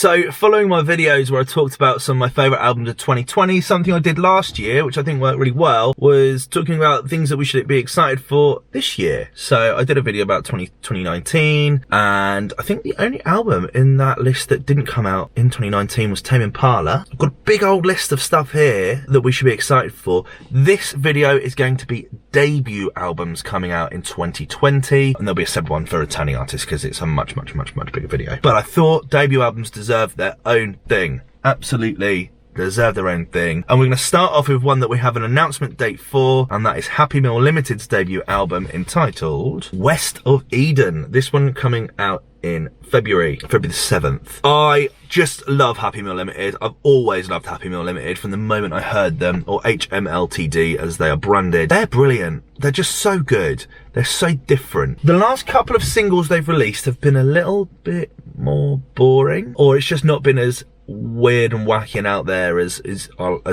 So following my videos where I talked about some of my favourite albums of 2020, something I did last year, which I think worked really well, was talking about things that we should be excited for this year. So I did a video about 2019, and I think the only album in that list that didn't come out in 2019 was Tame Impala. I've got a big old list of stuff here that we should be excited for. This video is going to be debut albums coming out in 2020, and there'll be a separate one for returning artists because it's a much bigger video. But I thought debut albums deserve their own thing. Absolutely deserve their own thing. And we're going to start off with one that we have an announcement date for, and that is Happy Meal Limited's debut album entitled West of Eden. This one coming out in February the 7th. I just love Happy Meal Limited. I've always loved Happy Meal Limited from the moment I heard them, or HMLTD as they are branded. They're brilliant. They're just so good. They're so different. The last couple of singles they've released have been a little bit more boring, or it's just not been as weird and wacky and out there as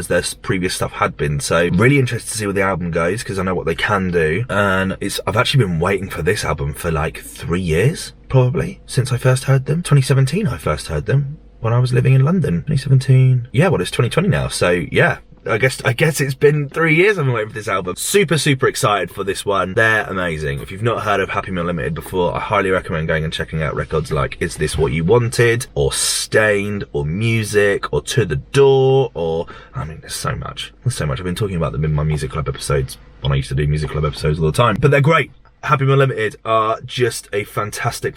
their previous stuff had been. So really interested to see where the album goes, because I know what they can do. And I've actually been waiting for this album for like 3 years, probably, since I first heard them. 2017 I first heard them when I was living in London. 2017. Yeah, well, it's 2020 now, so yeah. I guess it's been 3 years I've been waiting for this album. Super excited for this one. They're amazing. If you've not heard of Happy Meal Limited before, I highly recommend going and checking out records like Is This What You Wanted, or Stained, or Music, or To The Door, or, I mean, there's so much. I've been talking about them in my music club episodes when I used to do music club episodes all the time. But they're great. Happy Meal Limited are just a fantastic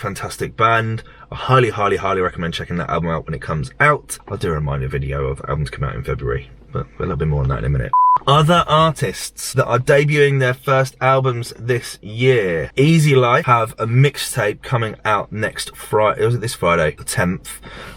band. I highly recommend checking that album out when it comes out. I'll do a reminder video of albums come out in February, but a little bit more on that in a minute. Other artists that are debuting their first albums this year. Easy Life have a mixtape coming out next Friday. Was it this Friday? The 10th,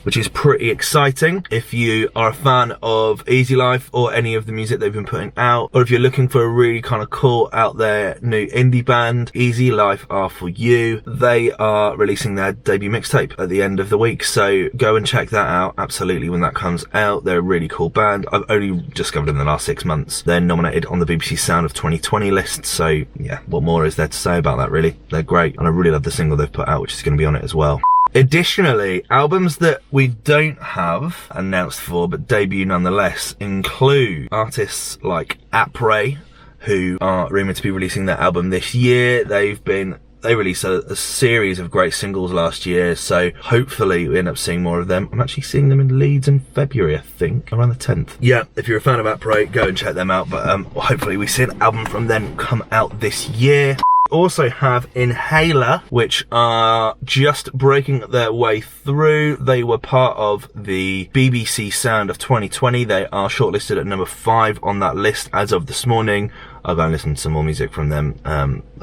which is pretty exciting. If you are a fan of Easy Life or any of the music they've been putting out, or if you're looking for a really kind of cool out there new indie band, Easy Life are for you. They are releasing their debut mixtape at the end of the week, so go and check that out absolutely when that comes out. They're a really cool band. I've only discovered them in the last 6 months. They're nominated on the BBC Sound of 2020 list, so yeah, what more is there to say about that, really? They're great, and I really love the single they've put out, which is going to be on it as well. Additionally, albums that we don't have announced for but debut nonetheless include artists like Apre, who are rumoured to be releasing their album this year. They released a series of great singles last year, so hopefully we end up seeing more of them. I'm actually seeing them in Leeds in February, I think, around the 10th. Yeah, if you're a fan of Apre, go and check them out, but hopefully we see an album from them come out this year. Also have Inhaler, which are just breaking their way through. They were part of the BBC Sound of 2020. They are shortlisted at number 5 on that list as of this morning. I'll go and listen to some more music from them.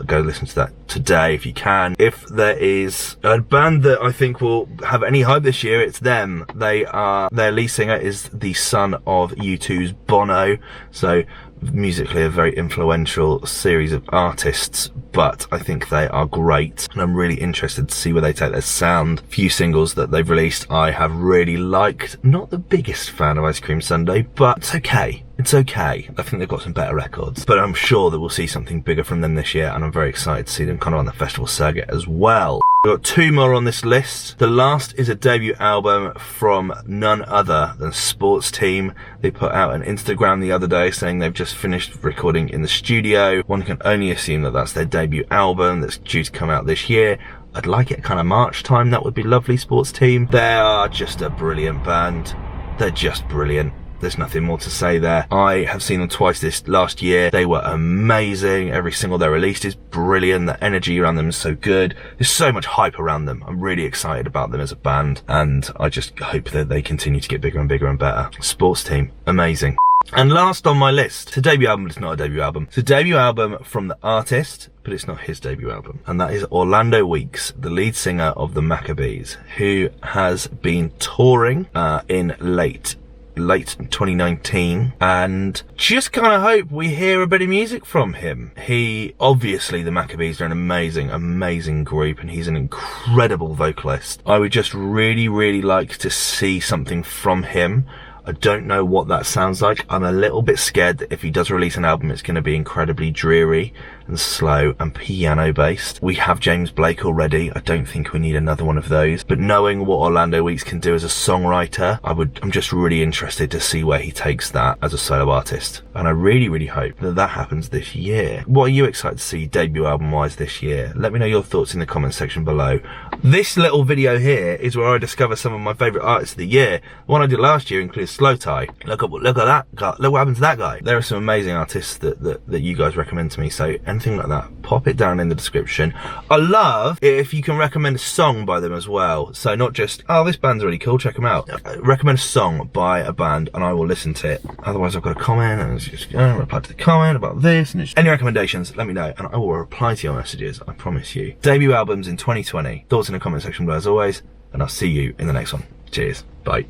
Go listen to that today if you can. If there is a band that I think will have any hype this year, it's them. Their lead singer is the son of U2's Bono, so musically a very influential series of artists, but I think they are great, and I'm really interested to see where they take their sound. Few singles that they've released I have really liked. Not the biggest fan of Ice Cream Sundae, but it's okay. It's okay. I think they've got some better records, but I'm sure that we'll see something bigger from them this year, and I'm very excited to see them kind of on the festival circuit as well. We've got 2 more on this list. The last is a debut album from none other than Sports Team. They put out an Instagram the other day saying they've just finished recording in the studio. One can only assume that that's their debut album that's due to come out this year. I'd like it kind of March time. That would be lovely, Sports Team. They are just a brilliant band. They're just brilliant. There's nothing more to say there. I have seen them twice this last year. They were amazing. Every single they released is brilliant. The energy around them is so good. There's so much hype around them. I'm really excited about them as a band, and I just hope that they continue to get bigger and bigger and better. Sports Team, amazing. And last on my list, it's a debut album, but it's not a debut album. It's a debut album from the artist, but it's not his debut album. And that is Orlando Weeks, the lead singer of the Maccabees, who has been touring in late 2019, and just kind of hope we hear a bit of music from him. Obviously the Maccabees are an amazing group, and he's an incredible vocalist. I would just really like to see something from him. I don't know what that sounds like. I'm a little bit scared that if he does release an album, it's going to be incredibly dreary and slow and piano based. We have James Blake already. I don't think we need another one of those. But knowing what Orlando Weeks can do as a songwriter, I'm just really interested to see where he takes that as a solo artist. And I really, really hope that that happens this year. What are you excited to see debut album wise this year? Let me know your thoughts in the comment section below. This little video here is where I discover some of my favourite artists of the year. The one I did last year includes Slow Tie. Look at that guy. Look what happened to that guy. There are some amazing artists that you guys recommend to me, so anything like that, pop it down in the description. I love it if you can recommend a song by them as well. So not just, oh, this band's really cool, check them out. Recommend a song by a band and I will listen to it. Otherwise I've got a comment and just reply to the comment about this and any recommendations, let me know and I will reply to your messages, I promise you. Debut albums in 2020. Thoughts in the comment section below as always, and I'll see you in the next one. Cheers. Bye.